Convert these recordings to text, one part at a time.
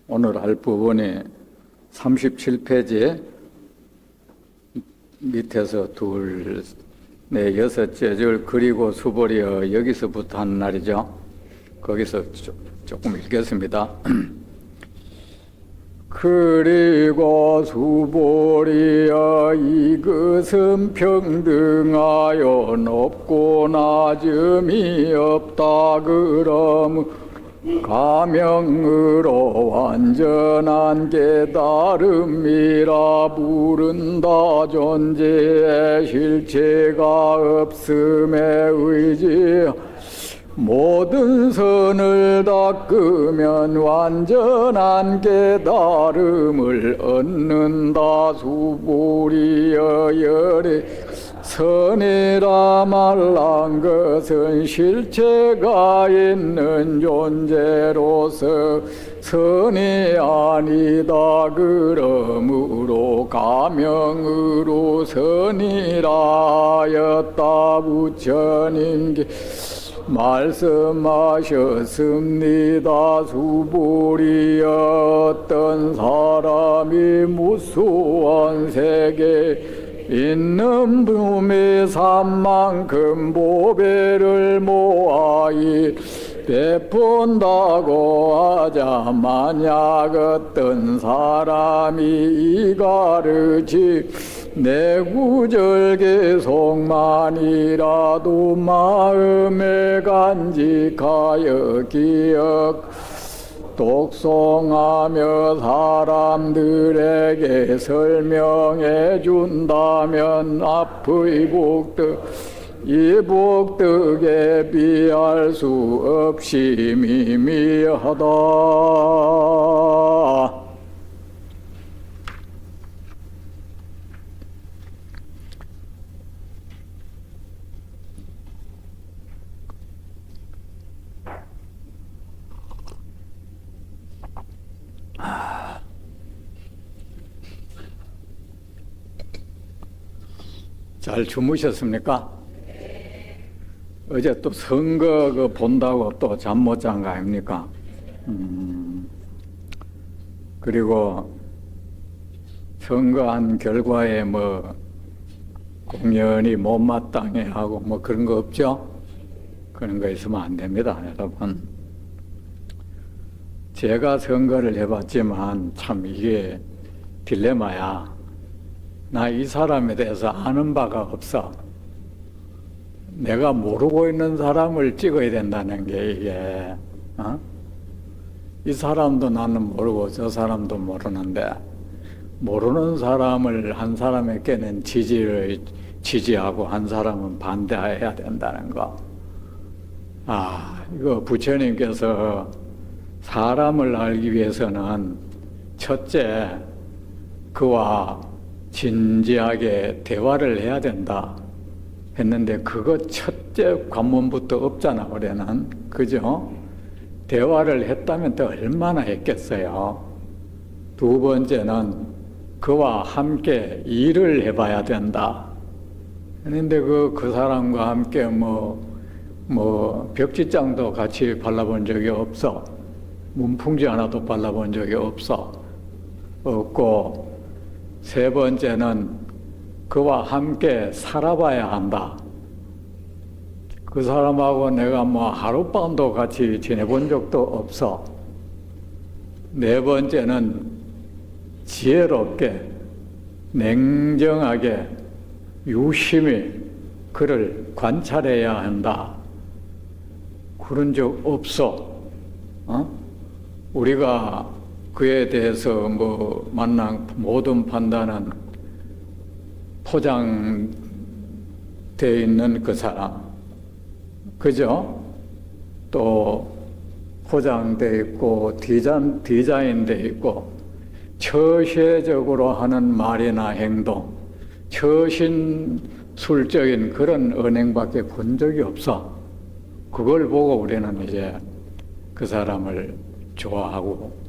오늘 할 부분이 37페이지 밑에서 둘, 네, 여섯째 줄 그리고 수보리여 여기서부터 하는 날이죠. 거기서 조금 읽겠습니다. 그리고 수보리여 이것은 평등하여 높고 낮음이 없다 그러므 가명으로 완전한 깨달음이라 부른다. 존재의 실체가 없음에 의지 모든 선을 닦으면 완전한 깨달음을 얻는다. 수보리여 열의 선이라 말한 것은 실체가 있는 존재로서 선이 아니다 그러므로 가명으로 선이라 하였다. 부처님께 말씀하셨습니다. 수보리여 어떤 사람이 무수한 세계 있는 분의 산만큼 보배를 모아이 베푼다고 하자 만약 어떤 사람이 이 가르치 내구절개 속만이라도 마음에 간직하여 기억 독송하며 사람들에게 설명해 준다면 앞의 복덕 이 복덕에 비할 수 없이 미미하다. 잘 주무셨습니까? 어제 또 선거 본다고 또 잠 못 잔 거 아닙니까? 그리고 선거한 결과에 뭐 공연히 못마땅해 하고 뭐 그런 거 없죠? 그런 거 있으면 안 됩니다, 여러분. 제가 선거를 해봤지만 참 이게 딜레마야. 나 이 사람에 대해서 아는 바가 없어. 내가 모르고 있는 사람을 찍어야 된다는 게 이게 이 사람도 나는 모르고 저 사람도 모르는데 모르는 사람을 한 사람에게는 지지하고 한 사람은 반대해야 된다는 거. 이거 부처님께서 사람을 알기 위해서는 첫째 그와 진지하게 대화를 해야 된다 했는데 그거 첫째 관문부터 없잖아 올해는. 그죠? 대화를 했다면 또 얼마나 했겠어요. 두 번째는 그와 함께 일을 해봐야 된다 했는데 그 사람과 함께 뭐 벽지장도 같이 발라본 적이 없어. 문풍지 하나도 발라본 적이 없고 세 번째는 그와 함께 살아봐야 한다. 그 사람하고 내가 뭐 하룻밤도 같이 지내본 적도 없어. 네 번째는 지혜롭게 냉정하게 유심히 그를 관찰해야 한다. 그런 적 없어. 우리가 그에 대해서 만난 모든 판단은 포장되어 있는 그 사람, 그죠? 또 포장되어 있고 디자인되어 있고 처세적으로 하는 말이나 행동, 처신술적인 그런 언행밖에 본 적이 없어. 그걸 보고 우리는 이제 그 사람을 좋아하고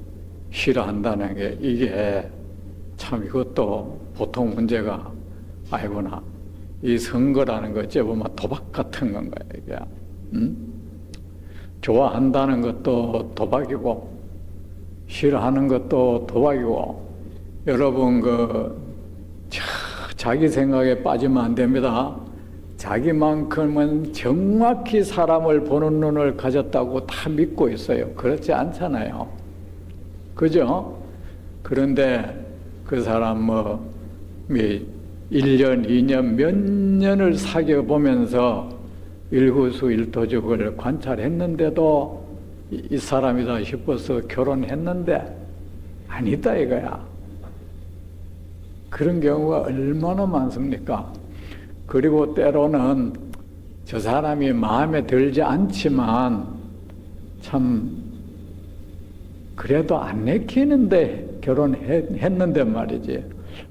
싫어한다는 게 이게 참 이것도 보통 문제가 아니구나. 이 선거라는 거 어째 보면 도박 같은 건가요, 이게. 좋아한다는 것도 도박이고 싫어하는 것도 도박이고, 여러분 자기 생각에 빠지면 안 됩니다. 자기만큼은 정확히 사람을 보는 눈을 가졌다고 다 믿고 있어요. 그렇지 않잖아요. 그죠? 그런데 그 사람 1년, 2년, 몇 년을 사귀어 보면서 일거수일투족을 관찰했는데도 이 사람이다 싶어서 결혼했는데 아니다 이거야. 그런 경우가 얼마나 많습니까? 그리고 때로는 저 사람이 마음에 들지 않지만 참 그래도 안 내키는데 결혼했는데 말이지.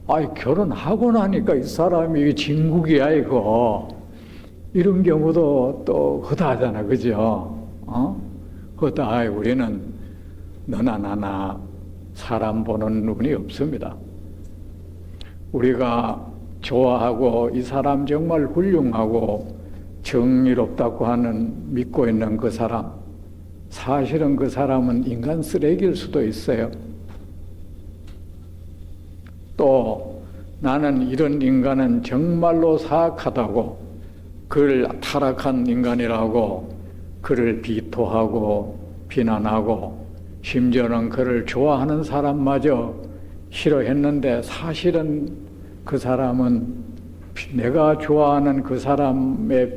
아이 결혼하고 나니까 이 사람이 진국이야 이거. 이런 경우도 또 허다하잖아, 그죠? 허다. 우리는 너나 나나 사람 보는 눈이 없습니다. 우리가 좋아하고 이 사람 정말 훌륭하고 정의롭다고 하는 믿고 있는 그 사람, 사실은 그 사람은 인간 쓰레기일 수도 있어요. 또 나는 이런 인간은 정말로 사악하다고, 그를 타락한 인간이라고 그를 비토하고 비난하고 심지어는 그를 좋아하는 사람마저 싫어했는데 사실은 그 사람은 내가 좋아하는 그 사람에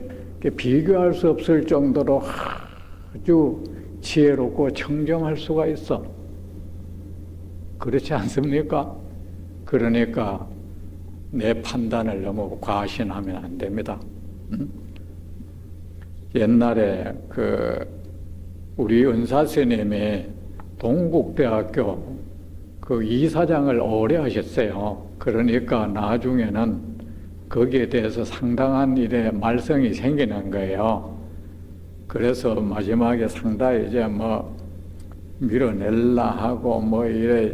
비교할 수 없을 정도로 아주 지혜롭고 청정할 수가 있어. 그렇지 않습니까? 그러니까 내 판단을 너무 과신하면 안 됩니다. 옛날에 우리 은사스님이 동국대학교 이사장을 오래 하셨어요. 그러니까 나중에는 거기에 대해서 상당한 일에 말썽이 생기는 거예요. 그래서 마지막에 상당히 이제 밀어낼라 하고 이래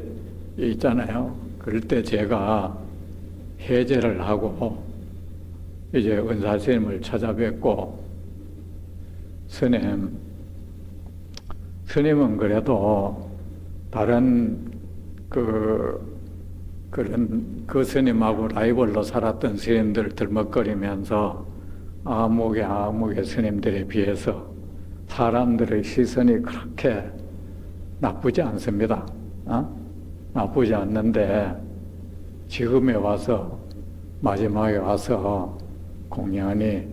있잖아요. 그럴 때 제가 해제를 하고 이제 은사스님을 찾아뵙고, 스님은 그래도 다른 그 스님하고 라이벌로 살았던 스님들 들먹거리면서 아무개 스님들에 비해서 사람들의 시선이 그렇게 나쁘지 않습니다. 나쁘지 않는데 지금에 와서 마지막에 와서 공연히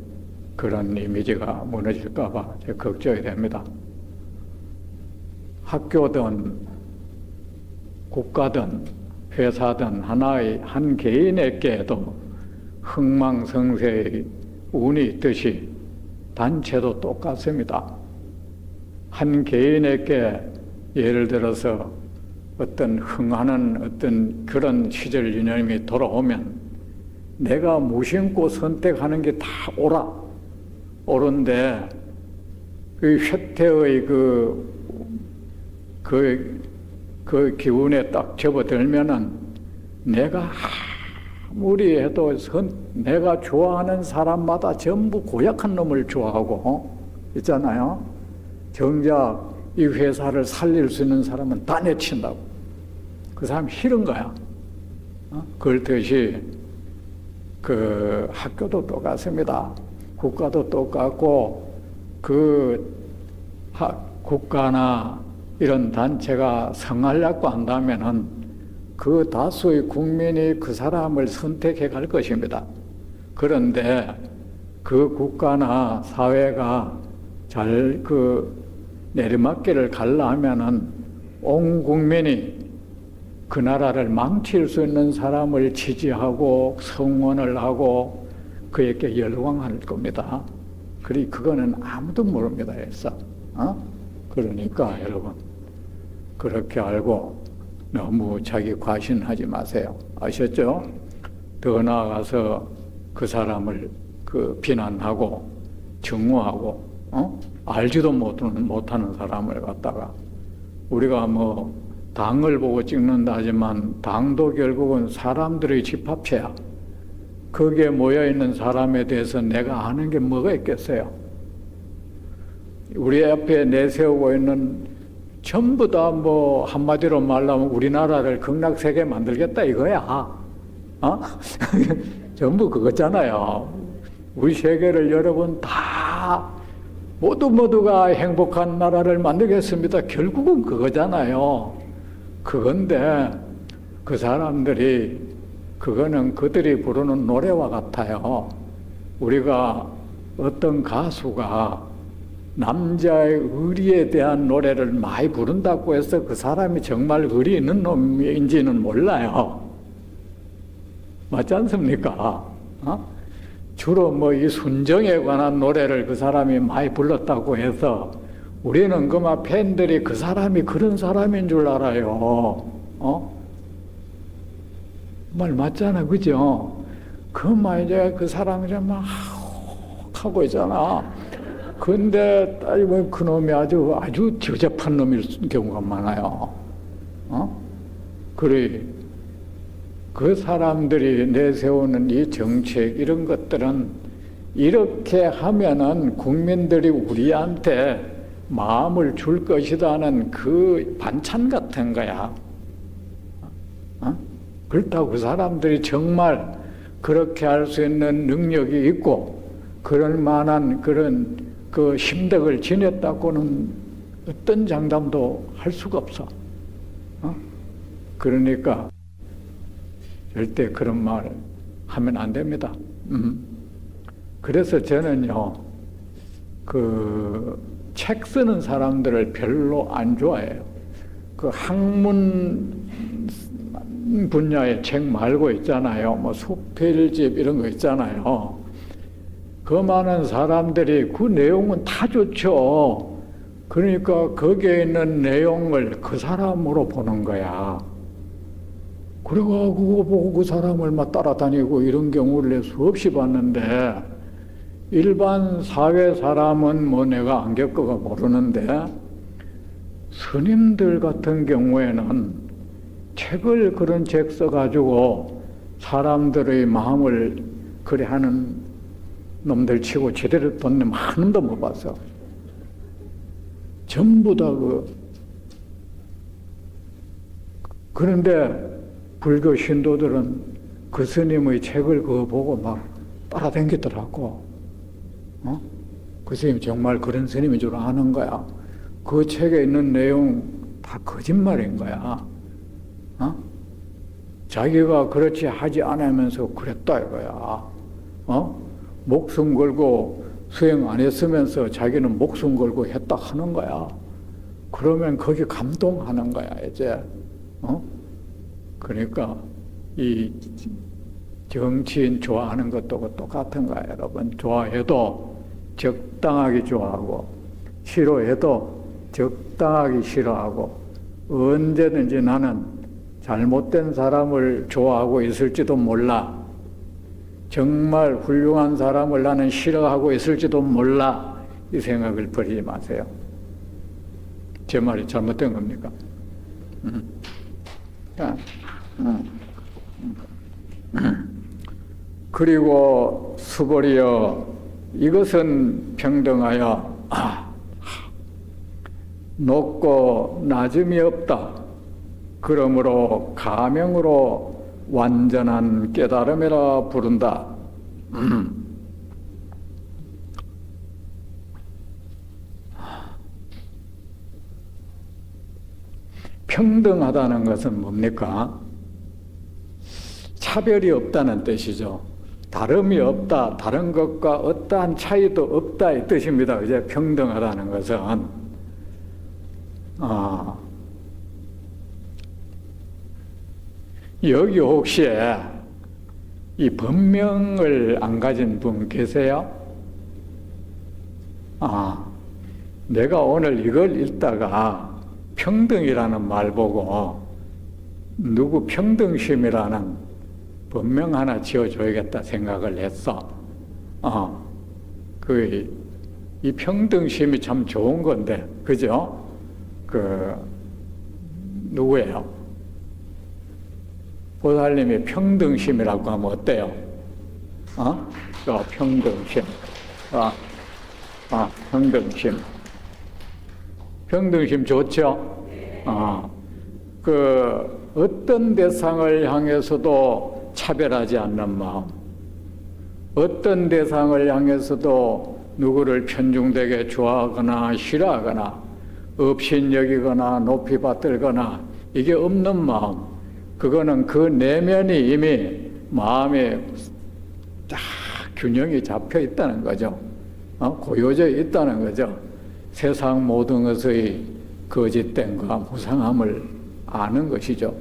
그런 이미지가 무너질까봐 걱정이 됩니다. 학교든 국가든 회사든 한 개인에게도 흥망성쇠의 운이 있듯이 단체도 똑같습니다. 한 개인에게 예를 들어서 어떤 흥하는 어떤 그런 시절 유념이 돌아오면 내가 무심코 선택하는 게 다 옳은데 그 쇠퇴의 그 기운에 딱 접어들면은 내가 아무리 해도 내가 좋아하는 사람마다 전부 고약한 놈을 좋아하고 있잖아요. 정작 이 회사를 살릴 수 있는 사람은 다 내친다고. 그 사람 싫은 거야. 그렇듯이 학교도 똑같습니다. 국가도 똑같고 국가나 이런 단체가 성하려고 한다면은 그 다수의 국민이 그 사람을 선택해 갈 것입니다. 그런데 그 국가나 사회가 잘 내리막길을 가려 하면은 온 국민이 그 나라를 망칠 수 있는 사람을 지지하고 성원을 하고 그에게 열광할 겁니다. 그거는 아무도 모릅니다. 해서 그러니까 여러분 그렇게 알고 너무 자기 과신하지 마세요. 아셨죠? 더 나아가서 그 사람을 비난하고 증오하고 알지도 못하는 사람을 갖다가 우리가 당을 보고 찍는다 하지만 당도 결국은 사람들의 집합체야. 거기에 모여있는 사람에 대해서 내가 아는 게 뭐가 있겠어요? 우리 앞에 내세우고 있는 전부 다 뭐 한마디로 말하면 우리나라를 극락세계 만들겠다 이거야. 어? 전부 그거잖아요. 우리 세계를 여러분 다 모두가 행복한 나라를 만들겠습니다. 결국은 그거잖아요. 그건데 그 사람들이 그거는 그들이 부르는 노래와 같아요. 우리가 어떤 가수가 남자의 의리에 대한 노래를 많이 부른다고 해서 그 사람이 정말 의리 있는 놈인지는 몰라요. 맞지 않습니까? 어? 주로 뭐 이 순정에 관한 노래를 그 사람이 많이 불렀다고 해서 우리는 그만 팬들이 그 사람이 그런 사람인 줄 알아요. 어? 말 맞잖아, 그죠? 그만 이제 그 사람이 막 하고 있잖아. 근데 따지면 그 놈이 아주 저접한 놈일 경우가 많아요. 어? 그래. 그 사람들이 내세우는 이 정책, 이런 것들은 이렇게 하면은 국민들이 우리한테 마음을 줄 것이라는 그 반찬 같은 거야. 어? 그렇다고 그 사람들이 정말 그렇게 할 수 있는 능력이 있고, 그럴 만한 그런 그 심덕을 지녔다고는 어떤 장담도 할 수가 없어. 어? 그러니까 절대 그런 말 하면 안 됩니다. 그래서 저는요, 그 책 쓰는 사람들을 별로 안 좋아해요. 그 학문 분야의 책 말고 있잖아요. 뭐 수필집 이런 거 있잖아요. 그 많은 사람들이 그 내용은 다 좋죠. 그러니까 거기에 있는 내용을 그 사람으로 보는 거야. 그래가 그거 보고 그 사람을 막 따라다니고 이런 경우를 수없이 봤는데, 일반 사회 사람은 뭐 내가 안 겪어가 모르는데, 스님들 같은 경우에는 책을 그런 책 써가지고 사람들의 마음을 그래 하는 놈들 치고 제대로 돈 놈 한 놈도 못 봤어. 전부 다 그런데 불교 신도들은 그 스님의 책을 그거 보고 막 따라다니더라고. 어? 그 스님이 정말 그런 스님인 줄 아는 거야. 그 책에 있는 내용 다 거짓말인 거야. 어? 자기가 그렇지 하지 않으면서 그랬다 이거야. 어? 목숨 걸고 수행 안 했으면서 자기는 목숨 걸고 했다 하는 거야. 그러면 거기 감동하는 거야, 이제. 어? 그러니까 이 정치인 좋아하는 것도 똑같은 거야, 여러분. 좋아해도 적당하게 좋아하고, 싫어해도 적당하게 싫어하고, 언제든지 나는 잘못된 사람을 좋아하고 있을지도 몰라. 정말 훌륭한 사람을 나는 싫어하고 있을지도 몰라. 이 생각을 버리지 마세요. 제 말이 잘못된 겁니까? 그리고 수보리여, 이것은 평등하여 높고 낮음이 없다. 그러므로 가명으로 완전한 깨달음이라 부른다. 평등하다는 것은 뭡니까? 차별이 없다는 뜻이죠. 다름이 없다, 다른 것과 어떠한 차이도 없다 이 뜻입니다. 이제 평등하다는 것은 여기 혹시 이 법명을 안 가진 분 계세요? 내가 오늘 이걸 읽다가 평등이라는 말 보고 누구 평등심이라는 법명 하나 지어줘야겠다 생각을 했어. 이 평등심이 참 좋은 건데, 그죠? 누구예요? 보살님이 평등심이라고 하면 어때요? 평등심. 평등심. 평등심 좋죠? 그 어떤 대상을 향해서도 차별하지 않는 마음, 어떤 대상을 향해서도 누구를 편중되게 좋아하거나 싫어하거나 업신여기거나 높이 받들거나 이게 없는 마음, 그거는 그 내면이 이미 마음에 딱 균형이 잡혀 있다는 거죠. 고요져 있다는 거죠. 세상 모든 것의 거짓됨과 무상함을 아는 것이죠.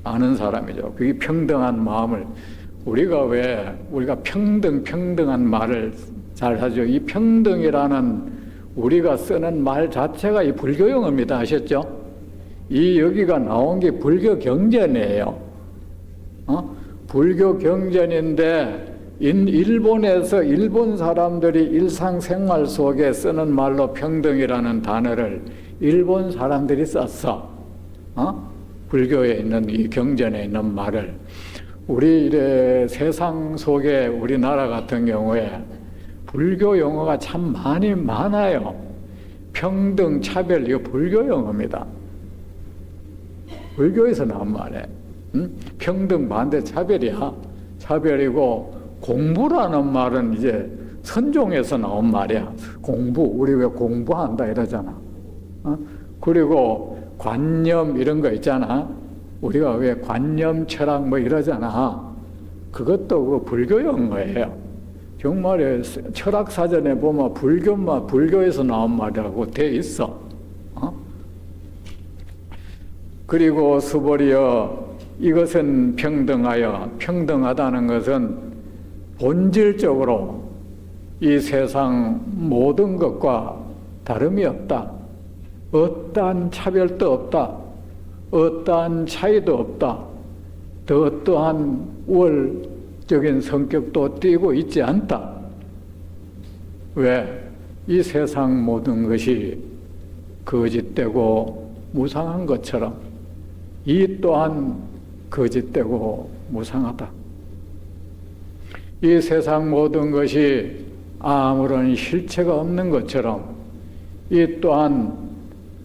아는 사람이죠. 그게 평등한 마음을, 우리가 평등한 말을 잘 하죠. 이 평등이라는 우리가 쓰는 말 자체가 이 불교 용어입니다. 아셨죠? 이 여기가 나온 게 불교 경전이에요. 불교 경전인데 일본에서 일본 사람들이 일상생활 속에 쓰는 말로 평등이라는 단어를 일본 사람들이 썼어. 불교에 있는 이 경전에 있는 말을 우리 세상 속에 우리나라 같은 경우에 불교 용어가 참 많아요. 평등, 차별, 이거 불교 용어입니다. 불교에서 나온 말이에요. 평등 반대 차별이야. 차별이고, 공부라는 말은 이제 선종에서 나온 말이야. 공부, 우리 왜 공부한다 이러잖아. 그리고 관념 이런 거 있잖아. 우리가 왜 관념, 철학 뭐 이러잖아. 그것도 그 불교 용어예요. 정말 철학사전에 보면 불교에서 나온 말이라고 돼 있어. 그리고 수보리여, 이것은 평등하다는 것은 본질적으로 이 세상 모든 것과 다름이 없다. 어떠한 차별도 없다. 어떠한 차이도 없다. 또 어떠한 우월적인 성격도 띠고 있지 않다. 왜? 이 세상 모든 것이 거짓되고 무상한 것처럼 이 또한 거짓되고 무상하다. 이 세상 모든 것이 아무런 실체가 없는 것처럼 이 또한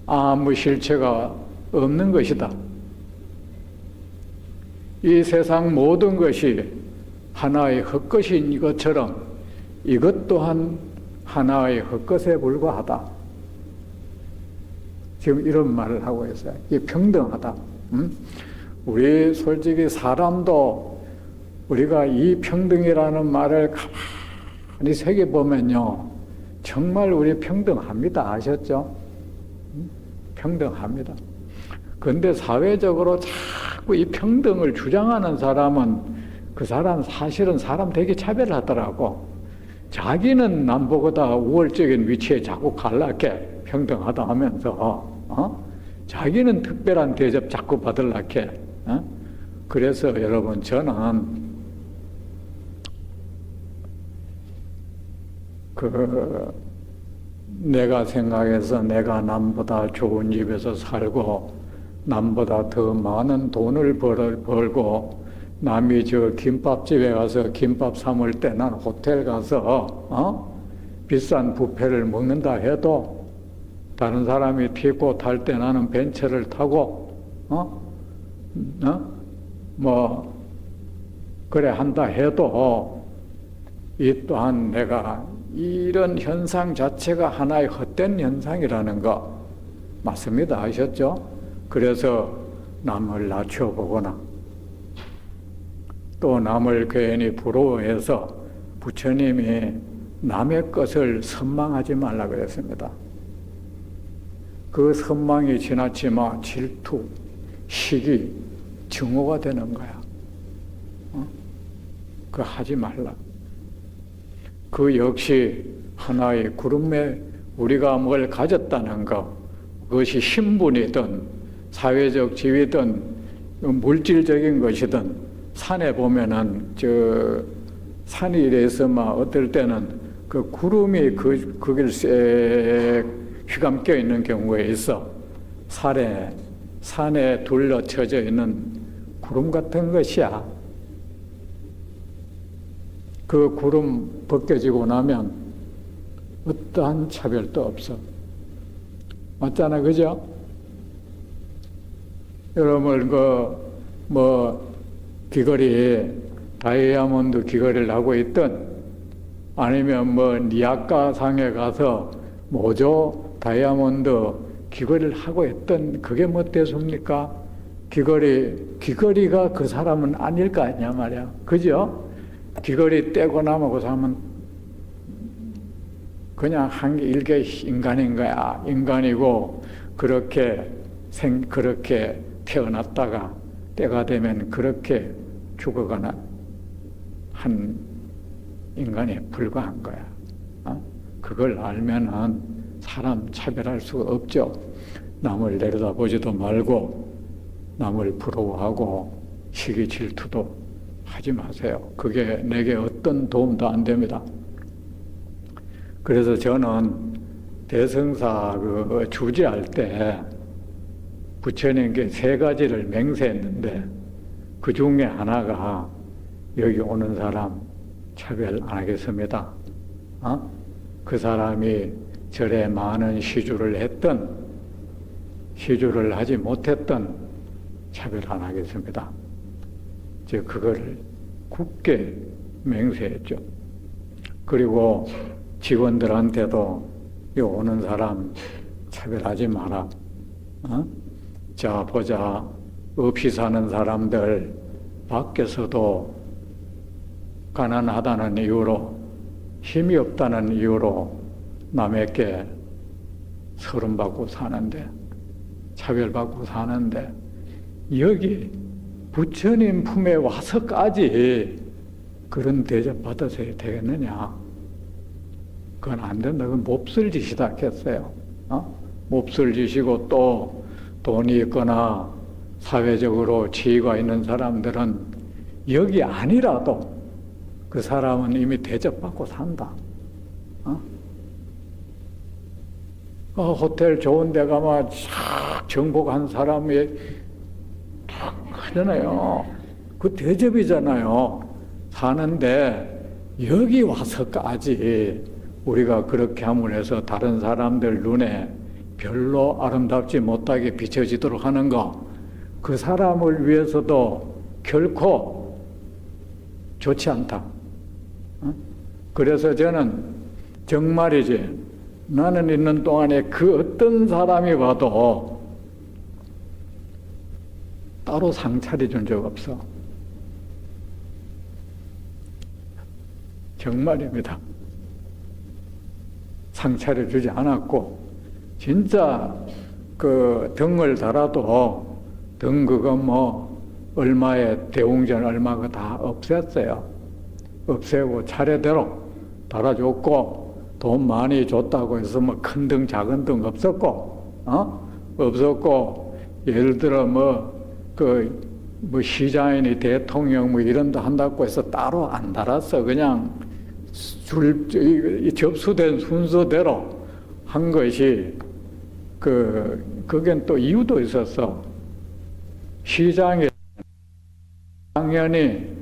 아무 실체가 없는 것이다. 이 세상 모든 것이 하나의 헛것인 것처럼 이것 또한 하나의 헛것에 불과하다. 지금 이런 말을 하고 있어요. 이게 평등하다. 우리 솔직히 사람도 우리가 이 평등이라는 말을 가만히 새겨보면요, 정말 우리 평등합니다. 아셨죠? 평등합니다. 그런데 사회적으로 자꾸 이 평등을 주장하는 사람은 그 사람 사실은 사람 되게 차별하더라고. 자기는 남보다 우월적인 위치에 자꾸 갈라게 평등하다 하면서 자기는 특별한 대접 자꾸 받으려게. 그래서 여러분, 저는 내가 생각해서 내가 남보다 좋은 집에서 살고 남보다 더 많은 돈을 벌고 남이 저 김밥집에 가서 김밥 사 먹을 때 난 호텔 가서 비싼 뷔페를 먹는다 해도 다른 사람이 티고 탈 때 나는 벤츠를 타고 뭐 그래 한다 해도 이 또한 내가 이런 현상 자체가 하나의 헛된 현상이라는 거 맞습니다. 아셨죠? 그래서 남을 낮춰보거나 또 남을 괜히 부러워해서 부처님이 남의 것을 선망하지 말라 그랬습니다. 그 선망이 지나치면 질투, 시기, 증오가 되는 거야. 그거 하지 말라. 그 역시 하나의 구름에 우리가 뭘 가졌다는 것, 그것이 신분이든 사회적 지위든 물질적인 것이든 산에 보면은 산이 이래서만 어떨 때는 그 구름이 거길 쎄 휘감겨 있는 경우가 있어. 산에 둘러쳐져 있는 구름 같은 것이야. 그 구름 벗겨지고 나면 어떠한 차별도 없어. 맞잖아, 그죠? 여러분, 귀걸이, 다이아몬드 귀걸이를 하고 있든, 아니면 니아카 상에 가서 모조 다이아몬드 귀걸이를 하고 있든, 그게 뭐 대수입니까? 귀걸이가 그 사람은 아닐 거 아니냐 말이야. 그죠? 귀걸이 떼고 나면 그 사람은 그냥 한 일개 인간인 거야. 인간이고, 그렇게 태어났다가 때가 되면 그렇게 죽어가는 한 인간에 불과한 거야. 그걸 알면은 사람 차별할 수가 없죠. 남을 내려다보지도 말고, 남을 부러워하고, 시기 질투도 하지 마세요. 그게 내게 어떤 도움도 안 됩니다. 그래서 저는 대성사 주지할 때 부처님께 3가지를 맹세했는데, 그 중에 하나가 여기 오는 사람 차별 안 하겠습니다. 그 사람이 절에 많은 시주를 했던, 시주를 하지 못했던 차별 안 하겠습니다. 그거를 굳게 맹세했죠. 그리고 직원들한테도 이 오는 사람 차별하지 마라. 자, 보자. 없이 사는 사람들 밖에서도 가난하다는 이유로, 힘이 없다는 이유로 남에게 서름받고 사는데, 차별받고 사는데, 여기 부처님 품에 와서까지 그런 대접 받아서야 되겠느냐? 그건 안 된다. 그건 몹쓸 짓이다 했어요. 몹쓸 짓이고, 또 돈이 있거나 사회적으로 지위가 있는 사람들은 여기 아니라도 그 사람은 이미 대접받고 산다. 호텔 좋은 데 가면 싹 정복한 사람이 탁 하잖아요. 그 대접이잖아요. 사는데 여기 와서까지 우리가 그렇게 함을 해서 다른 사람들 눈에 별로 아름답지 못하게 비춰지도록 하는 거, 그 사람을 위해서도 결코 좋지 않다. 그래서 저는 정말이지, 나는 있는 동안에 그 어떤 사람이 와도 따로 상차려 준 적 없어. 정말입니다. 상차려 주지 않았고, 진짜 그 등을 달아도 등 그거 얼마에 대웅전 얼마가 다 없앴어요. 없애고 차례대로 달아줬고, 돈 많이 줬다고 해서 큰 등 작은 등 없었고, 없었고, 예를 들어 시장이니 대통령 이런 데 한다고 해서 따로 안 달았어. 그냥 접수된 순서대로 한 것이, 그겐 또 이유도 있었어. 시장에 당연히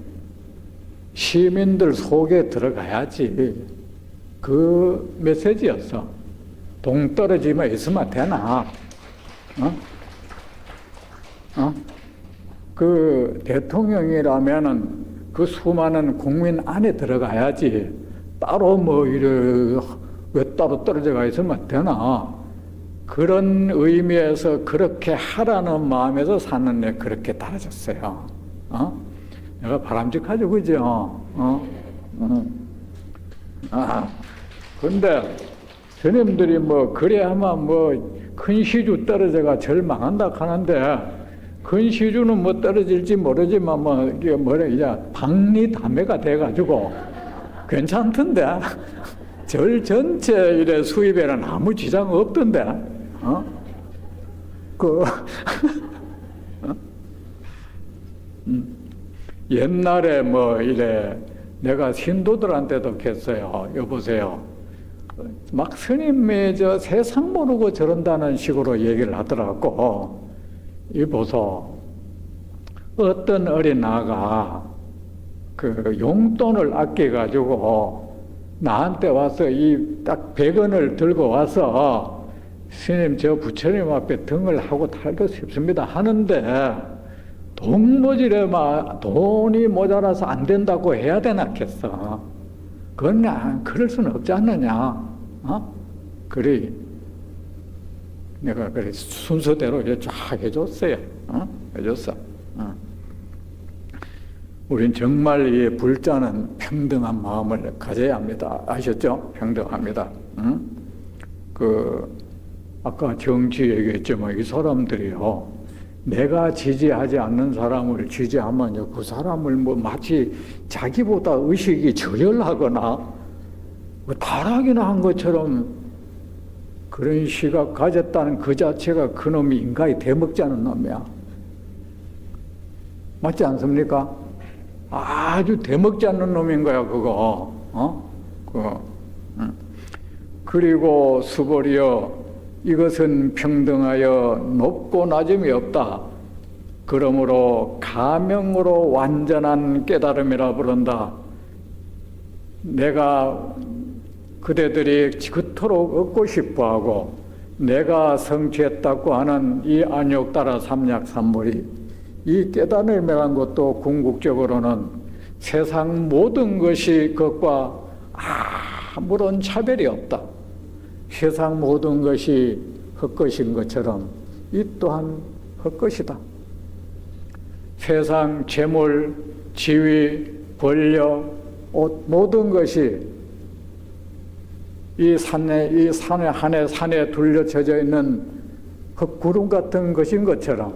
시민들 속에 들어가야지. 그 메시지였어. 동떨어지면 있으면 되나? 그 대통령이라면은 그 수많은 국민 안에 들어가야지. 따로 왜 따로 떨어져가 있으면 되나? 그런 의미에서 그렇게 하라는 마음에서 사는데 그렇게 달아졌어요. 내가 바람직하죠, 그죠? 근데 스님들이 그래야만 큰 시주 떨어져가 절망한다 하는데, 큰 시주는 떨어질지 모르지만 이게 이제 박리담회가 돼가지고 괜찮던데, 절 전체 일의 수입에는 아무 지장 없던데, 옛날에 이래 내가 신도들한테도 했어요. 여보세요. 막 스님이 세상 모르고 저런다는 식으로 얘기를 하더라고. 이 보소. 어떤 어린아가 그 용돈을 아껴가지고 나한테 와서 이 딱 100원을 들고 와서 스님 저 부처님 앞에 등을 하고 탈도 싶습니다 하는데 동무지레마 돈이 모자라서 안 된다고 해야 되나겠어. 그건 그럴 수는 없지 않느냐. 그래 내가 그래 순서대로 쫙 해줬어요. 해줬어. 우린 정말 이 불자는 평등한 마음을 가져야 합니다. 아셨죠? 평등합니다. 아까 정치 얘기했지만 이 사람들이요, 내가 지지하지 않는 사람을 지지하면 그 사람을 뭐 마치 자기보다 의식이 저열하거나 뭐 타락이나 한 것처럼 그런 시각 가졌다는 그 자체가 그놈이 인간이 대먹지 않은 놈이야. 맞지 않습니까? 아주 대먹지 않는 놈인 거야, 그거. 그리고 수보리여, 이것은 평등하여 높고 낮음이 없다. 그러므로 가명으로 완전한 깨달음이라 부른다. 내가 그대들이 그토록 얻고 싶어하고 내가 성취했다고 하는 이 안욕따라 삼약삼물이, 이 깨달음이란 것도 궁극적으로는 세상 모든 것이 그것과 아무런 차별이 없다. 세상 모든 것이 헛것인 것처럼 이 또한 헛것이다. 세상 재물, 지위, 권력, 옷, 모든 것이 이 산에 산에 둘러쳐져 있는 헛구름 같은 것인 것처럼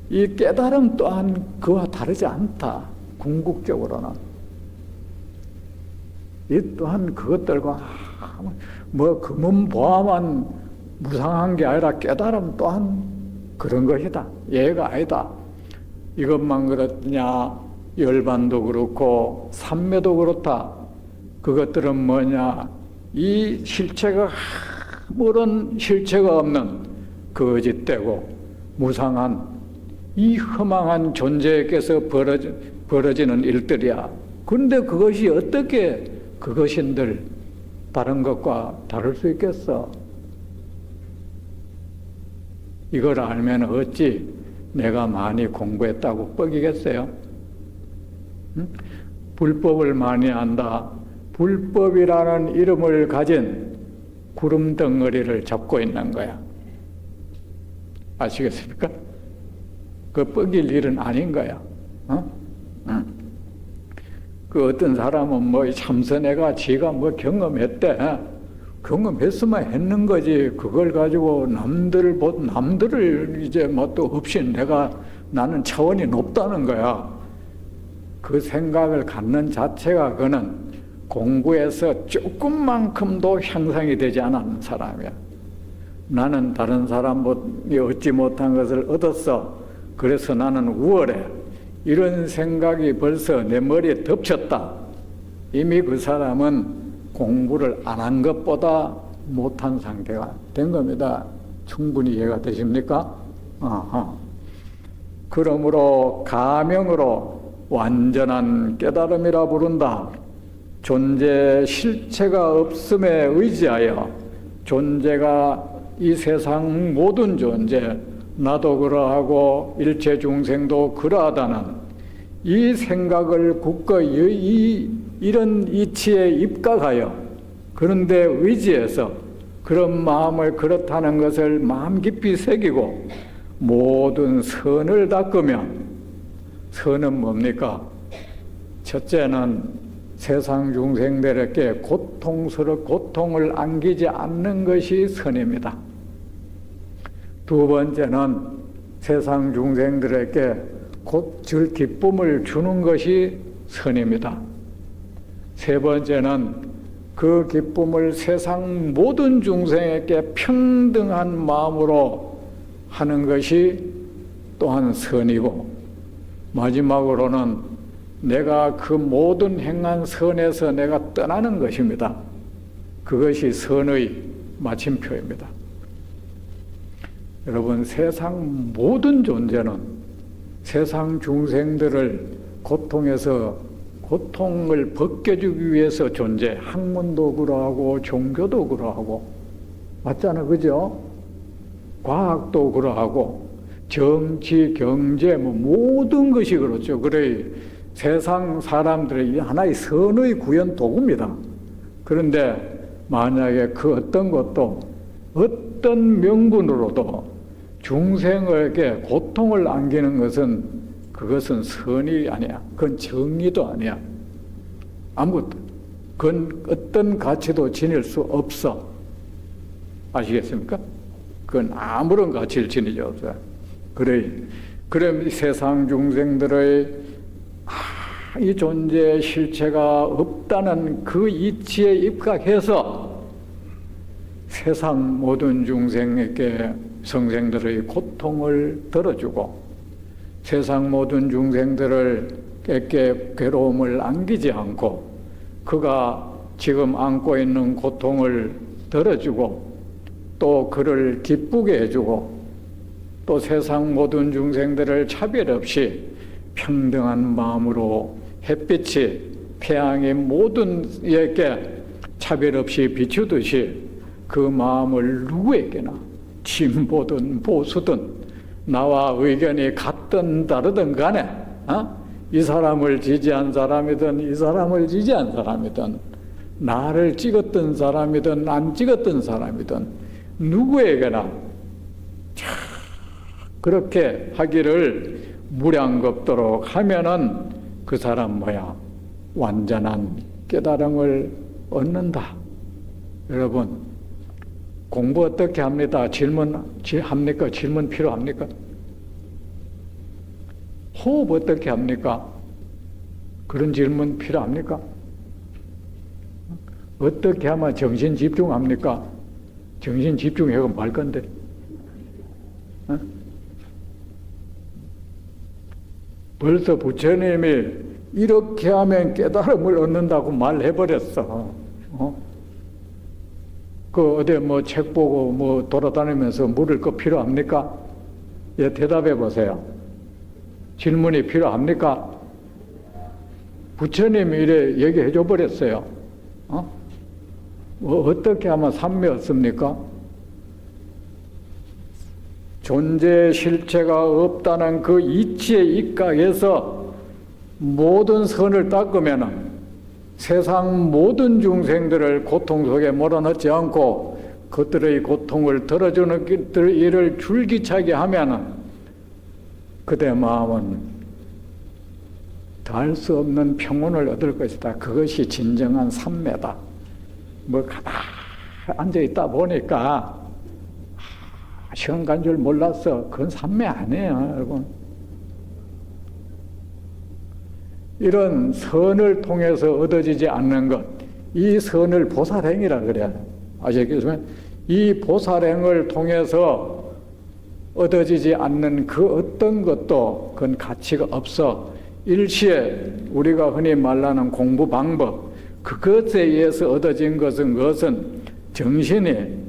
이 깨달음 또한 그와 다르지 않다. 궁극적으로는 이 또한 그것들과 뭐 금은보화만 무상한 게 아니라 깨달음 또한 그런 것이다. 예가 아니다. 이것만 그렇냐, 열반도 그렇고 삼매도 그렇다. 그것들은 뭐냐, 이 실체가 아무런 실체가 없는 거짓되고 무상한 이 허망한 존재에게서 벌어지는 일들이야. 그런데 그것이 어떻게 그것인들 다른 것과 다를 수 있겠어? 이걸 알면 어찌 내가 많이 공부했다고 뻑이겠어요? 응? 불법을 많이 안다. 불법이라는 이름을 가진 구름 덩어리를 잡고 있는 거야. 아시겠습니까? 그 뻑일 일은 아닌 거야. 그 어떤 사람은 뭐 참선해가 지가 뭐 경험했대. 경험했으면 했는 거지. 그걸 가지고 남들을 이제 뭐 또 없이 나는 차원이 높다는 거야. 그 생각을 갖는 자체가 그는 공부에서 조금만큼도 향상이 되지 않은 사람이야. 나는 다른 사람이 얻지 못한 것을 얻었어. 그래서 나는 우월해. 이런 생각이 벌써 내 머리에 덮쳤다. 이미 그 사람은 공부를 안 한 것보다 못한 상태가 된 겁니다. 충분히 이해가 되십니까? 그러므로 가명으로 완전한 깨달음이라 부른다. 존재 실체가 없음에 의지하여 존재가 이 세상 모든 존재, 나도 그러하고 일체 중생도 그러하다는 이 생각을 굳건히 이런 이치에 입각하여 그런데 의지해서 그런 마음을 그렇다는 것을 마음 깊이 새기고 모든 선을 닦으면, 선은 뭡니까? 첫째는 세상 중생들에게 고통을 안기지 않는 것이 선입니다. 두 번째는 세상 중생들에게 곧 줄 기쁨을 주는 것이 선입니다. 세 번째는 그 기쁨을 세상 모든 중생에게 평등한 마음으로 하는 것이 또한 선이고, 마지막으로는 내가 그 모든 행한 선에서 내가 떠나는 것입니다. 그것이 선의 마침표입니다. 여러분, 세상 모든 존재는 세상 중생들을 고통을 벗겨주기 위해서 존재, 학문도 그러하고 종교도 그러하고 맞잖아, 그죠? 과학도 그러하고 정치, 경제, 뭐 모든 것이 그렇죠. 그래 세상 사람들의 하나의 선의 구현 도구입니다. 그런데 만약에 그 어떤 것도 어떤 명분으로도 중생에게 고통을 안기는 것은 그것은 선이 아니야. 그건 정의도 아니야. 아무것도. 그건 어떤 가치도 지닐 수 없어. 아시겠습니까? 그건 아무런 가치를 지니지 없어요. 그래 세상 중생들의 이 존재의 실체가 없다는 그 이치에 입각해서 세상 모든 중생에게 성생들의 고통을 덜어주고 세상 모든 중생들에게 괴로움을 안기지 않고 그가 지금 안고 있는 고통을 덜어주고 또 그를 기쁘게 해주고 또 세상 모든 중생들을 차별 없이 평등한 마음으로 햇빛이 태양의 모든 이에게 차별 없이 비추듯이 그 마음을 누구에게나 진보든 보수든 나와 의견이 같든 다르든 간에 이 사람을 지지한 사람이든 이 사람을 지지한 사람이든 나를 찍었던 사람이든 안 찍었던 사람이든 누구에게나 그렇게 하기를 무량겁도록 하면은 그 사람 완전한 깨달음을 얻는다. 여러분 공부 어떻게 합니다? 질문합니까? 질문 필요합니까? 호흡 어떻게 합니까? 그런 질문 필요합니까? 어떻게 하면 정신 집중합니까? 정신 집중해가 말 건데. 벌써 부처님이 이렇게 하면 깨달음을 얻는다고 말해버렸어. 그 어디 뭐 책 보고 뭐 돌아다니면서 물을 거 필요합니까? 예, 대답해 보세요. 질문이 필요합니까? 부처님이 이래 얘기해 줘 버렸어요. 어떻게 하면 삼매 얻습니까? 존재 실체가 없다는 그 이치에 입각해서 모든 선을 닦으면은 세상 모든 중생들을 고통 속에 몰아넣지 않고 그들의 고통을 덜어주는 일을 줄기차게 하면은 그대 마음은 닿을 수 없는 평온을 얻을 것이다. 그것이 진정한 삼매다. 뭐 가다 앉아있다 보니까 시간 간 줄 몰랐어. 그건 삼매 아니에요, 여러분. 이런 선을 통해서 얻어지지 않는 것, 이 선을 보살행이라 그래요. 아시겠습니까? 이 보살행을 통해서 얻어지지 않는 그 어떤 것도 그건 가치가 없어. 일시에 우리가 흔히 말하는 공부 방법, 그것에 의해서 얻어진 것은 정신이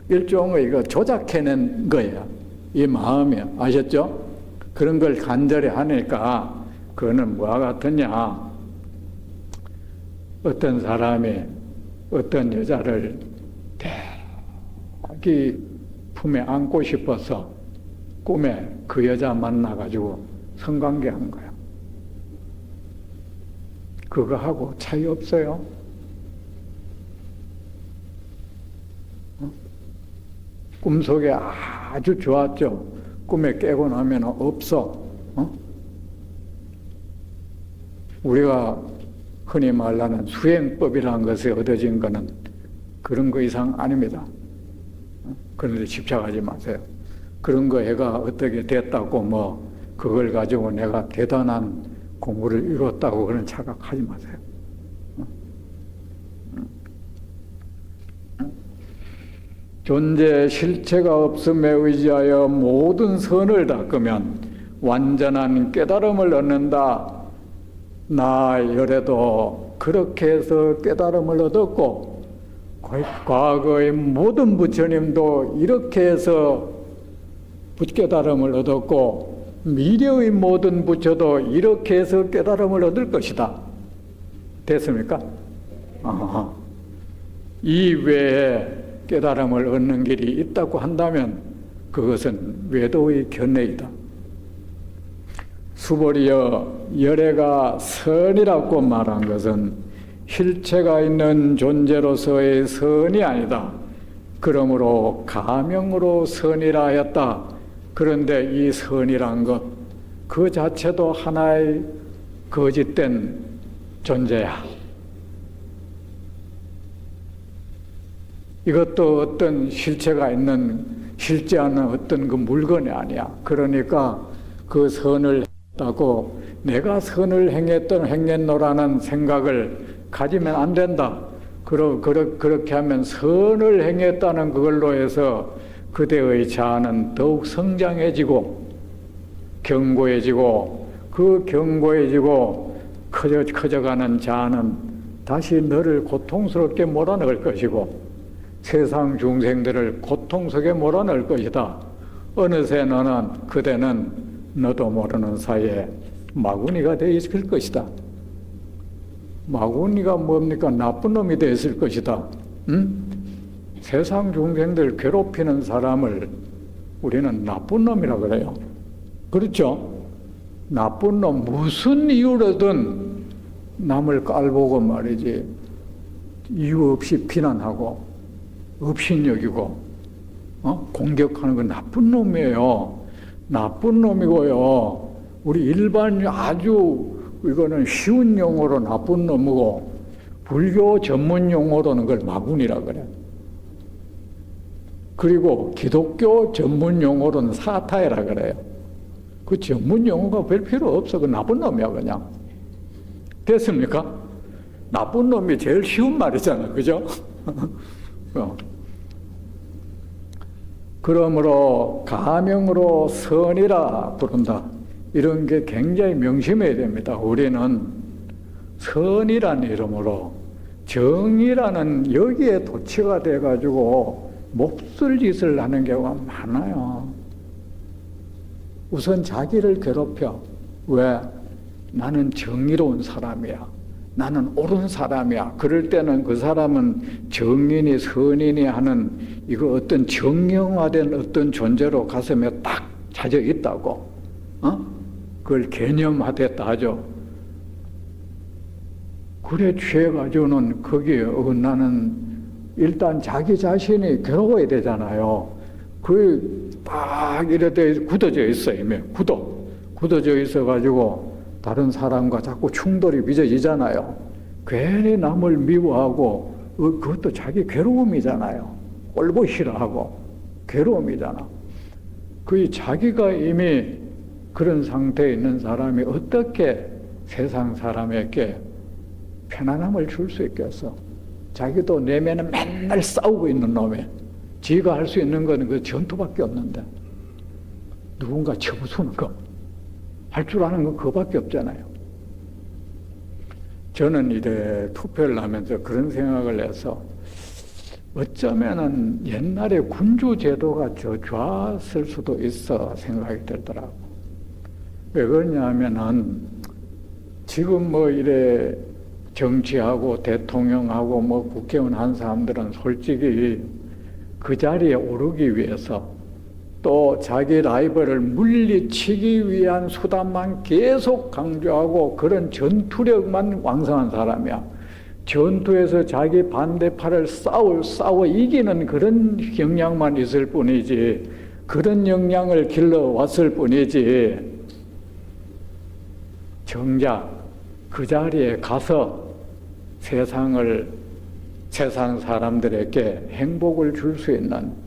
일종의 이거 조작해낸 거예요. 이 마음이. 아셨죠? 그런 걸 간절히 하니까 그거는 뭐와 같으냐. 어떤 사람이 어떤 여자를 자기 품에 안고 싶어서 꿈에 그 여자 만나가지고 성관계한 거야. 그거하고 차이 없어요. 꿈속에 아주 좋았죠. 꿈에 깨고 나면 없어. 우리가 흔히 말하는 수행법이라는 것에 얻어진 것은 그런 거 이상 아닙니다. 그런데 집착하지 마세요. 그런 거 애가 어떻게 됐다고 뭐 그걸 가지고 내가 대단한 공부를 이뤘다고 그런 착각하지 마세요. 존재 실체가 없음에 의지하여 모든 선을 닦으면 완전한 깨달음을 얻는다. 나 열에도 그렇게 해서 깨달음을 얻었고 과거의 모든 부처님도 이렇게 해서 깨달음을 얻었고 미래의 모든 부처도 이렇게 해서 깨달음을 얻을 것이다. 됐습니까? 이 외에 깨달음을 얻는 길이 있다고 한다면 그것은 외도의 견해이다. 수보리여, 열애가 선이라고 말한 것은 실체가 있는 존재로서의 선이 아니다. 그러므로 가명으로 선이라 하였다. 그런데 이 선이란 것, 그 자체도 하나의 거짓된 존재야. 이것도 어떤 실체가 있는, 실제하는 어떤 그 물건이 아니야. 그러니까 그 선을 했다고 내가 선을 행했노라는 생각을 가지면 안 된다. 그렇게 하면 선을 행했다는 그걸로 해서 그대의 자아는 더욱 성장해지고 견고해지고, 그 견고해지고 커져가는 자아는 다시 너를 고통스럽게 몰아넣을 것이고 세상 중생들을 고통 속에 몰아넣을 것이다. 어느새 그대는 너도 모르는 사이에 마구니가 되어 있을 것이다. 마구니가 뭡니까? 나쁜 놈이 되어 있을 것이다. 응? 세상 중생들 괴롭히는 사람을 우리는 나쁜 놈이라 그래요. 그렇죠? 나쁜 놈, 무슨 이유로든 남을 깔보고 말이지, 이유 없이 비난하고 업신여기고 공격하는 건 나쁜 놈이에요. 나쁜 놈이고요. 우리 일반 아주 이거는 쉬운 용어로 나쁜 놈이고, 불교 전문 용어로는 그걸 마군이라 그래. 그리고 기독교 전문 용어로는 사타이라 그래요. 그 전문 용어가 별 필요 없어. 그 나쁜 놈이야 그냥. 됐습니까? 나쁜 놈이 제일 쉬운 말이잖아. 그죠? 그러므로 가명으로 선이라 부른다. 이런 게 굉장히 명심해야 됩니다. 우리는 선이라는 이름으로 정이라는 여기에 도취가 돼가지고 몹쓸 짓을 하는 경우가 많아요. 우선 자기를 괴롭혀. 왜? 나는 정의로운 사람이야. 나는 옳은 사람이야. 그럴 때는 그 사람은 정인이 선인이 하는 이거 어떤 정형화된 어떤 존재로 가슴에 딱 차져 있다고. 그걸 개념화됐다 하죠. 그래 취해가지고는 거기에 나는 일단 자기 자신이 괴로워야 되잖아요. 딱 이렇게 굳어져 있어요. 이미 굳어져 있어가지고 다른 사람과 자꾸 충돌이 빚어지잖아요. 괜히 남을 미워하고 그것도 자기 괴로움이잖아요. 꼴보 싫어하고 괴로움이잖아. 자기가 이미 그런 상태에 있는 사람이 어떻게 세상 사람에게 편안함을 줄 수 있겠어? 자기도 내면은 맨날 싸우고 있는 놈에 지가 할 수 있는 건 그 전투밖에 없는데 누군가 쳐부수는 거 할 줄 아는 건 그거밖에 없잖아요. 저는 이래 투표를 하면서 그런 생각을 해서 어쩌면은 옛날에 군주 제도가 좋았을 수도 있어 생각이 들더라고. 왜 그러냐면은 지금 이래 정치하고 대통령하고 국회의원 한 사람들은 솔직히 그 자리에 오르기 위해서 또 자기 라이벌을 물리치기 위한 수단만 계속 강조하고 그런 전투력만 왕성한 사람이야. 전투에서 자기 반대파를 싸워 이기는 그런 역량만 있을 뿐이지, 그런 역량을 길러왔을 뿐이지, 정작 그 자리에 가서 세상 사람들에게 행복을 줄 수 있는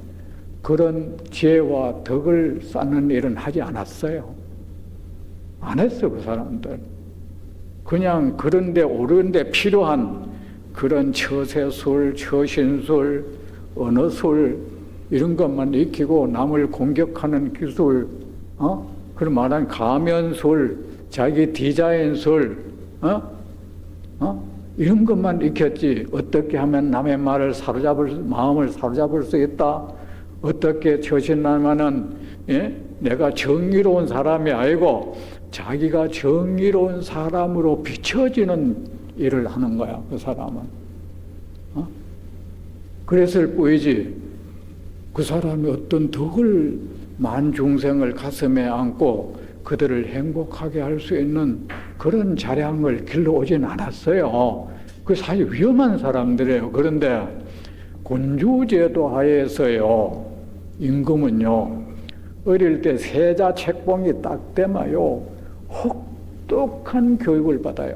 그런 지혜와 덕을 쌓는 일은 하지 않았어요. 안 했어, 그 사람들. 그냥 그런데 오른데 필요한 그런 처세술, 처신술, 언어술 이런 것만 익히고 남을 공격하는 기술, 그런 말한 가면술, 자기 디자인술, 이런 것만 익혔지. 어떻게 하면 남의 마음을 사로잡을 수 있다? 어떻게 처신하면은 내가 정의로운 사람이 아니고 자기가 정의로운 사람으로 비춰지는 일을 하는 거야, 그 사람은. 그랬을 뿐이지 그 사람이 어떤 덕을 만중생을 가슴에 안고 그들을 행복하게 할 수 있는 그런 자량을 길러오진 않았어요. 그 사실 위험한 사람들이에요. 그런데 군주제도 하에서요, 임금은요, 어릴 때 세자 책봉이 딱 되면요, 혹독한 교육을 받아요.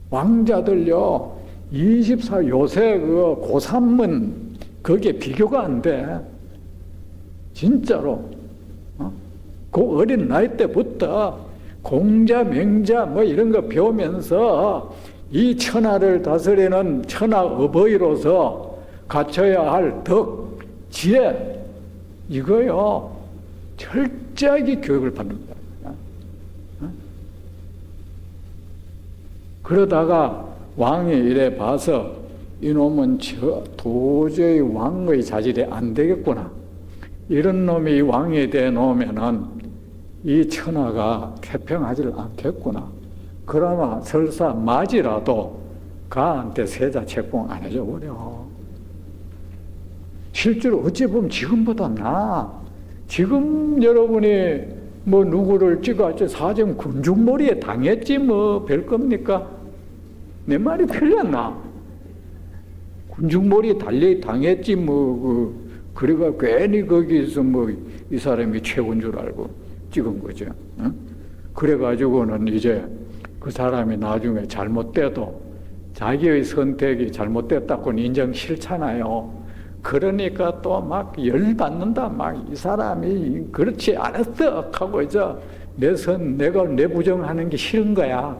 왕자들요, 24, 요새 그 고3은 그게 비교가 안 돼. 진짜로. 그 어린 나이 때부터 공자, 명자 뭐 이런 거 배우면서 이 천하를 다스리는 천하 어버이로서 갖춰야 할 덕, 지혜, 이거요, 철저하게 교육을 받는다. 그러다가 왕이 이래 봐서 이놈은 도저히 왕의 자질이 안 되겠구나. 이런 놈이 왕이 돼 놓으면은 이 천하가 태평하지를 않겠구나. 그러나 설사 맞이라도 가한테 세자 책봉 안 해줘 버려. 실제로 어찌 보면 지금보다 나아. 지금 여러분이 뭐 누구를 찍어왔지 사정 군중몰이에 당했지 뭐 별 겁니까? 내 말이 틀렸나? 군중몰이에 당했지 뭐 그래가 괜히 거기서 뭐 이 사람이 최고인 줄 알고 찍은 거죠. 응? 그래가지고는 이제 그 사람이 나중에 잘못돼도 자기의 선택이 잘못됐다고는 인정 싫잖아요. 그러니까 또 막 열받는다. 막 이 사람이 그렇지 않았어 하고 이제 내가 내 부정하는 게 싫은 거야.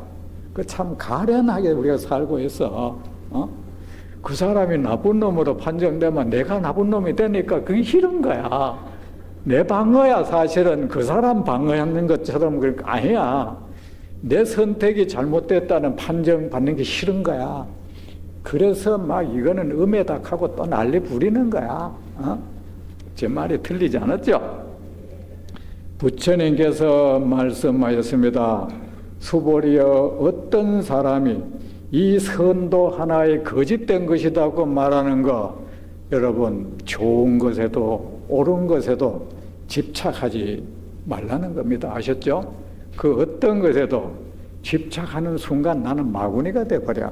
그 참 가련하게 우리가 살고 있어. 그 사람이 나쁜 놈으로 판정되면 내가 나쁜 놈이 되니까 그게 싫은 거야. 내 방어야. 사실은 그 사람 방어하는 것처럼 그러니까 아니야. 내 선택이 잘못됐다는 판정 받는 게 싫은 거야. 그래서 막 이거는 음에닥하고 또 난리 부리는 거야. 제 말이 틀리지 않았죠? 부처님께서 말씀하셨습니다. 수보리여, 어떤 사람이 이 선도 하나에 거짓된 것이라고 말하는 거, 여러분 좋은 것에도 옳은 것에도 집착하지 말라는 겁니다. 아셨죠? 그 어떤 것에도 집착하는 순간 나는 마구니가 돼버려.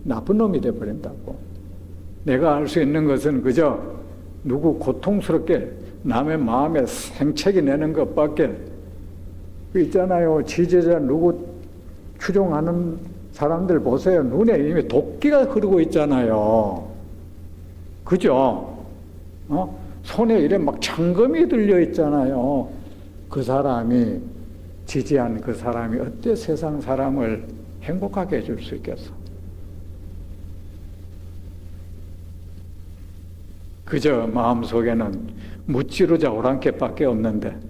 나쁜 놈이 돼버린다고. 내가 알 수 있는 것은 그저 누구 고통스럽게 남의 마음에 생채기 내는 것밖에. 있잖아요. 지지자 누구 추종하는 사람들 보세요. 눈에 이미 도끼가 흐르고 있잖아요. 그죠? 손에 이래 막 창검이 들려 있잖아요. 그 사람이 지지한 그 사람이 어때 세상 사람을 행복하게 해줄 수 있겠어? 그저 마음속에는 무찌르자 오랑캐밖에 없는데.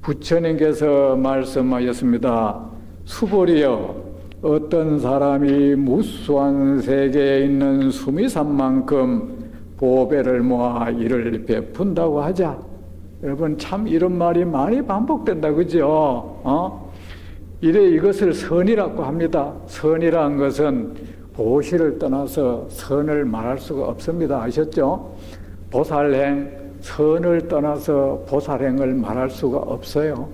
부처님께서 말씀하셨습니다. 수보리여, 어떤 사람이 무수한 세계에 있는 수미산만큼 보배를 모아 이를 베푼다고 하자. 여러분 참 이런 말이 많이 반복된다. 그죠? 이래 이것을 선이라고 합니다. 선이라는 것은 보시를 떠나서 선을 말할 수가 없습니다. 아셨죠? 보살행, 선을 떠나서 보살행을 말할 수가 없어요.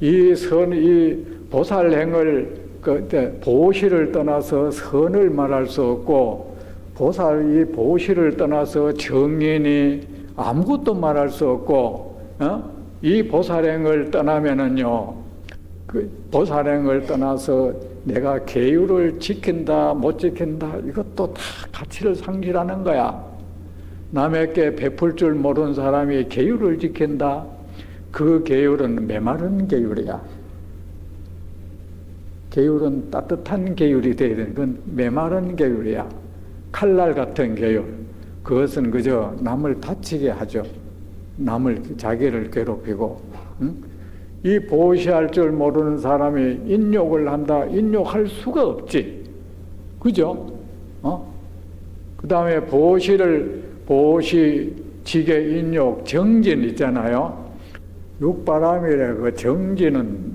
이 보살행을, 보시를 떠나서 선을 말할 수 없고, 이 보시를 떠나서 정인이 아무것도 말할 수 없고, 이 보살행을 떠나면은요, 그 보살행을 떠나서 내가 계율을 지킨다, 못 지킨다, 이것도 다 가치를 상실하는 거야. 남에게 베풀 줄 모르는 사람이 계율을 지킨다? 그 계율은 메마른 계율이야. 계율은 따뜻한 계율이 돼야 되는 건 메마른 계율이야. 칼날 같은 계율. 그것은 그저 남을 다치게 하죠. 남을, 자기를 괴롭히고. 이 보시할 줄 모르는 사람이 인욕을 한다. 인욕할 수가 없지. 그죠? 그 다음에 보시, 지계, 인욕, 정진 있잖아요. 육바람이래. 그 정진은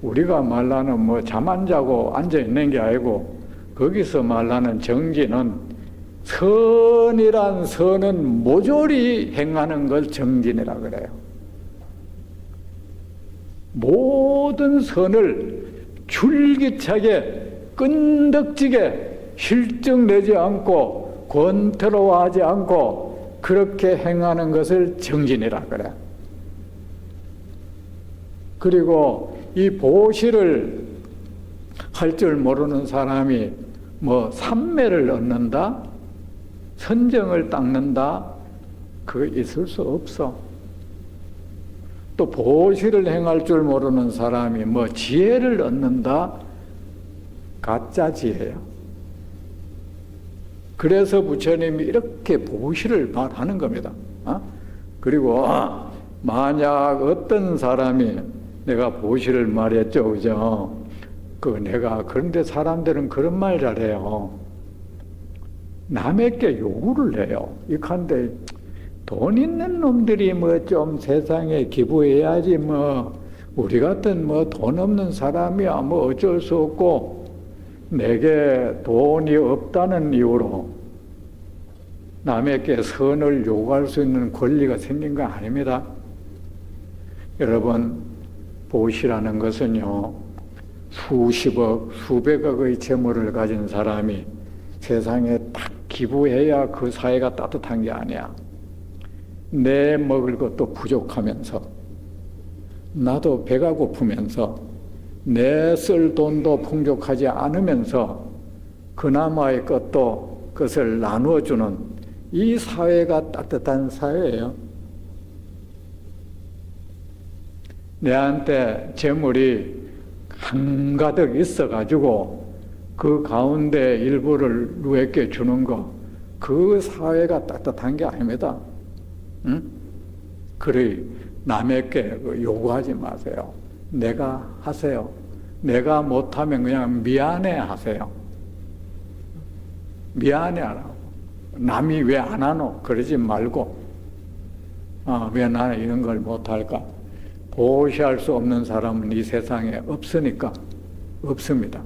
우리가 말하는 뭐 잠 안 자고 앉아 있는 게 아니고 거기서 말하는 정진은 선이란 선은 모조리 행하는 걸 정진이라 그래요. 모든 선을 줄기차게 끈덕지게 실증내지 않고 권태로워하지 않고 그렇게 행하는 것을 정진이라 그래요. 그리고 이 보시를 할 줄 모르는 사람이 뭐 삼매를 얻는다, 선정을 닦는다, 그거 있을 수 없어. 또 보시를 행할 줄 모르는 사람이 뭐 지혜를 얻는다, 가짜 지혜야. 그래서 부처님이 이렇게 보시를 말하는 겁니다. 그리고 만약 어떤 사람이 내가 보시를 말했죠, 그죠? 그런데 사람들은 그런 말 잘해요. 남에게 요구를 해요. 이칸데 돈 있는 놈들이 뭐 좀 세상에 기부해야지 뭐 우리 같은 뭐 돈 없는 사람이야 뭐 어쩔 수 없고 내게 돈이 없다는 이유로 남에게 선을 요구할 수 있는 권리가 생긴 거 아닙니다. 여러분, 보시라는 것은요, 수십억, 수백억의 재물을 가진 사람이 세상에 딱 기부해야 그 사회가 따뜻한 게 아니야. 내 먹을 것도 부족하면서, 나도 배가 고프면서, 내 쓸 돈도 풍족하지 않으면서, 그나마의 그것을 나누어주는 이 사회가 따뜻한 사회예요. 내한테 재물이 한가득 있어가지고 그 가운데 일부를 누구에게 주는 거, 그 사회가 따뜻한 게 아닙니다. 응? 그래, 남에게 요구하지 마세요. 내가 하세요. 내가 못하면 그냥 미안해 하세요. 미안해 하라고. 남이 왜 안 하노? 그러지 말고, 왜 나는 이런 걸 못할까? 보시할 수 없는 사람은 이 세상에 없으니까 없습니다.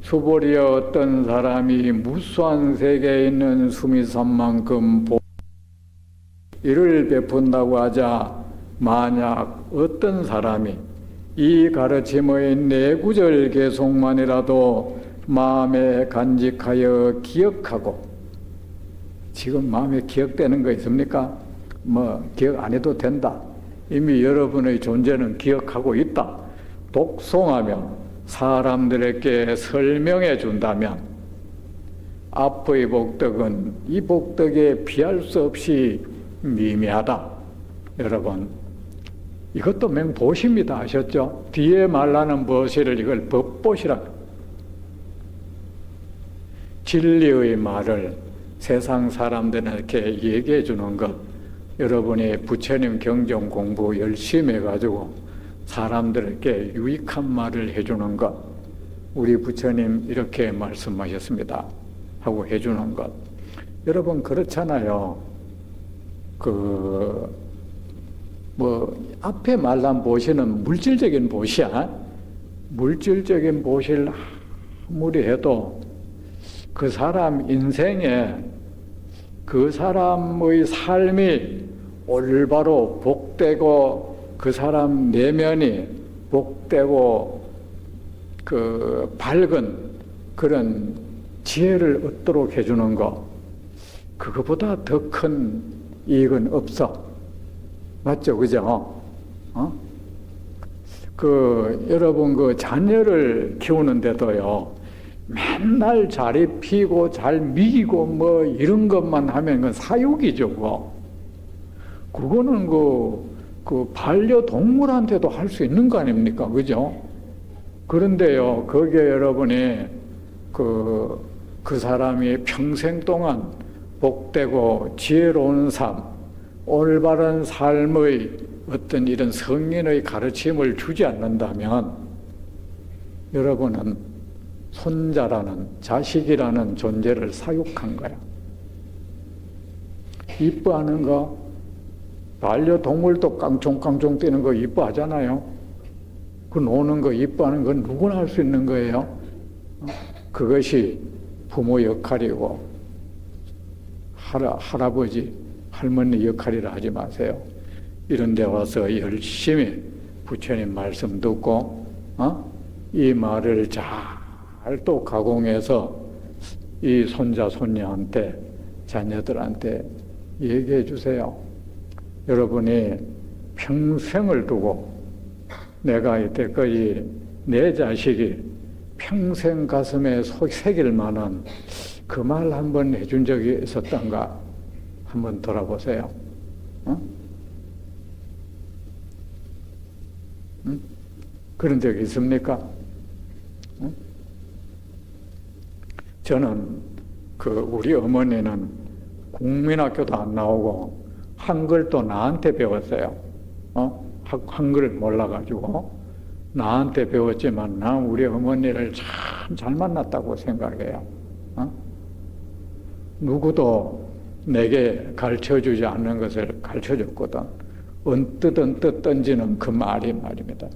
수보리여 어떤 사람이 무수한 세계에 있는 수미산만큼 이를 베푼다고 하자 만약 어떤 사람이 이 가르침의 내구절 계속만이라도 마음에 간직하여 기억하고, 지금 마음에 기억되는 거 있습니까? 뭐 기억 안 해도 된다. 이미 여러분의 존재는 기억하고 있다. 독송하며 사람들에게 설명해 준다면 앞의 복덕은 이 복덕에 비할 수 없이 미미하다. 여러분, 이것도 맹보시입니다. 아셨죠? 뒤에 말하는 보시를 이걸 법보시라. 진리의 말을 세상 사람들에게 얘기해 주는 것, 여러분이 부처님 경전 공부 열심히 해가지고 사람들에게 유익한 말을 해주는 것, 우리 부처님 이렇게 말씀하셨습니다 하고 해주는 것. 여러분 그렇잖아요. 앞에 말한 보시는 물질적인 보시야. 물질적인 보시를 아무리 해도 그 사람 인생에 그 사람의 삶이 올바로 복되고 그 사람 내면이 복되고 밝은 그런 지혜를 얻도록 해주는 거, 그거보다 더 큰 이익은 없어. 맞죠? 그죠? 여러분 자녀를 키우는데도요, 맨날 잘 입히고 잘 미기고 뭐 이런 것만 하면 그건 사육이죠. 그거는 반려동물한테도 할 수 있는 거 아닙니까? 그죠? 그런데요, 거기에 여러분이 그 사람이 평생 동안 복되고 지혜로운 삶, 올바른 삶의 어떤 이런 성인의 가르침을 주지 않는다면 여러분은 손자라는, 자식이라는 존재를 사육한 거야. 이뻐하는 거, 반려동물도 깡총깡총 뛰는 거 이뻐하잖아요. 그 노는 거 이뻐하는 건 누구나 할 수 있는 거예요. 그것이 부모 역할이고 할아버지 할머니 역할이라 하지 마세요. 이런 데 와서 열심히 부처님 말씀 듣고 이 말을 잘 또 가공해서 이 손자 손녀한테 자녀들한테 얘기해 주세요. 여러분이 평생을 두고 내가 이때까지 내 자식이 평생 가슴에 새길 만한 그 말 한번 해준 적이 있었던가 한번 돌아보세요. 그런 적이 있습니까? 저는 우리 어머니는 국민학교도 안 나오고 한글도 나한테 배웠어요. 한글을 몰라가지고 나한테 배웠지만 난 우리 어머니를 참 잘 만났다고 생각해요. 누구도 내게 가르쳐주지 않는 것을 가르쳐줬거든. 언뜻 던지는 그 말입니다.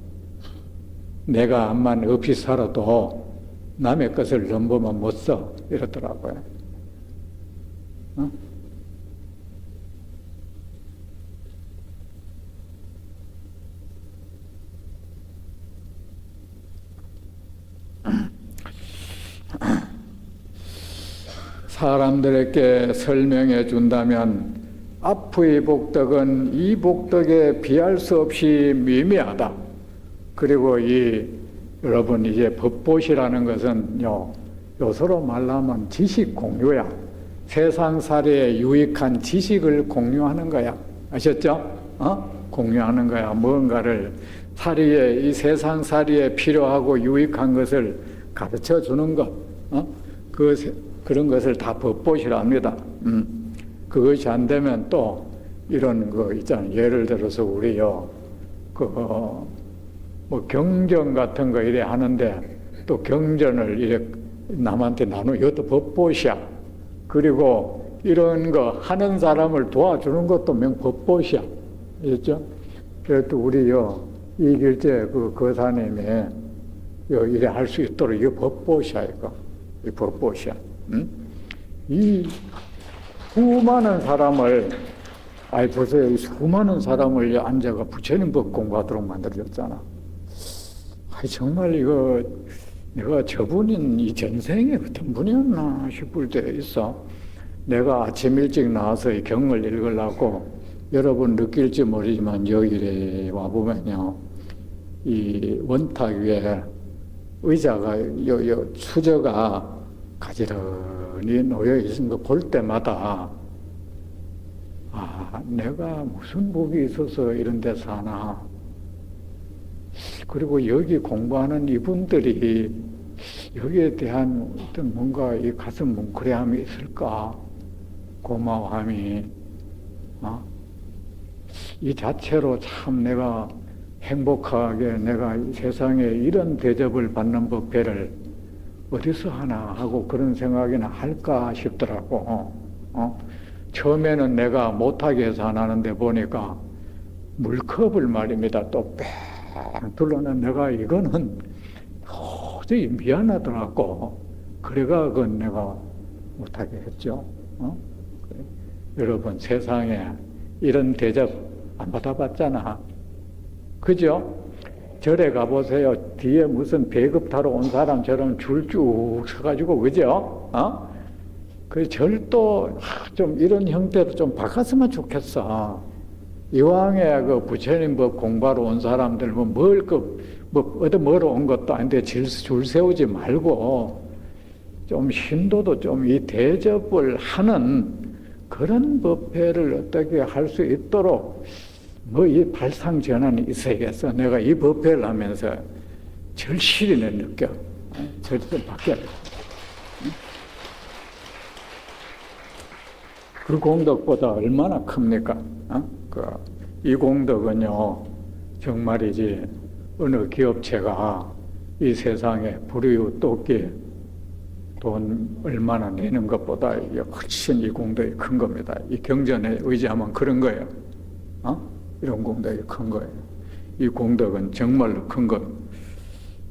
내가 암만 없이 살아도 남의 것을 넘보면 못 써 이러더라고요. 사람들에게 설명해 준다면 앞의 복덕은 이 복덕에 비할 수 없이 미미하다. 그리고 여러분 이제 법보시라는 것은요, 요서로 말하면 지식 공유야. 세상살이에 유익한 지식을 공유하는 거야. 아셨죠? 공유하는 거야. 뭔가를 이 세상살이에 필요하고 유익한 것을 가르쳐 주는 것. 그런 것을 다 법보시라 합니다. 그것이 안 되면 또 이런 거 있잖아요. 예를 들어서 우리요, 뭐 경전 같은 거 이래 하는데 또 경전을 이래 남한테 이것도 법보시야. 그리고 이런 거 하는 사람을 도와주는 것도 법보시야. 알겠죠? 그래도 우리요, 이길제 거사님이 이래 할 수 있도록 이거 법보시야, 이거. 이 법보시야. 이 수많은 사람을, 보세요. 이 수많은 사람을 앉아가 부처님 법 공부하도록 만들어졌잖아. 정말 이거, 내가 저분인 이 전생에 어떤 분이었나 싶을 때 있어. 내가 아침 일찍 나와서 이 경을 읽으려고 여러분 느낄지 모르지만 여기에 와보면요. 이 원탁 위에 의자가, 수저가 가지런히 놓여 있는 거 볼 때마다 내가 무슨 복이 있어서 이런 데 사나. 그리고 여기 공부하는 이분들이 여기에 대한 어떤 뭔가 이 가슴 뭉클해함이 있을까? 고마워함이. 이 자체로 참 내가 행복하게 내가 이 세상에 이런 대접을 받는 법회를 어디서 하나 하고 그런 생각이나 할까 싶더라고. 처음에는 내가 못하게 해서 안 하는데 보니까 물컵을 말입니다. 또 뺑 둘러는 내가 이거는 도저히 미안하더라고. 그래가 그건 내가 못하게 했죠. 그래. 여러분 세상에 이런 대접 안 받아봤잖아. 그죠? 절에 가보세요. 뒤에 무슨 배급 타러 온 사람처럼 줄 쭉 서가지고, 그죠? 그 절도 좀 이런 형태로 좀 바꿨으면 좋겠어. 이왕에 그 부처님 법 공부하러 온 사람들 어디 멀어 온 것도 아닌데 줄 세우지 말고 좀 신도도 좀 이 대접을 하는 그런 법회를 어떻게 할 수 있도록 이 발상 전환이 있어야겠어. 내가 이 법회를 하면서 절실히 느껴. 절실히 바뀌어야 돼. 그 공덕보다 얼마나 큽니까? 이 공덕은요, 정말이지, 어느 기업체가 이 세상에 불이웃 돕기 돈 얼마나 내는 것보다 훨씬 이 공덕이 큰 겁니다. 이 경전에 의지하면 그런 거예요. 이런 공덕이 큰 거예요. 이 공덕은 정말로 큰 것.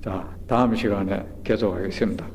자, 다음 시간에 계속하겠습니다.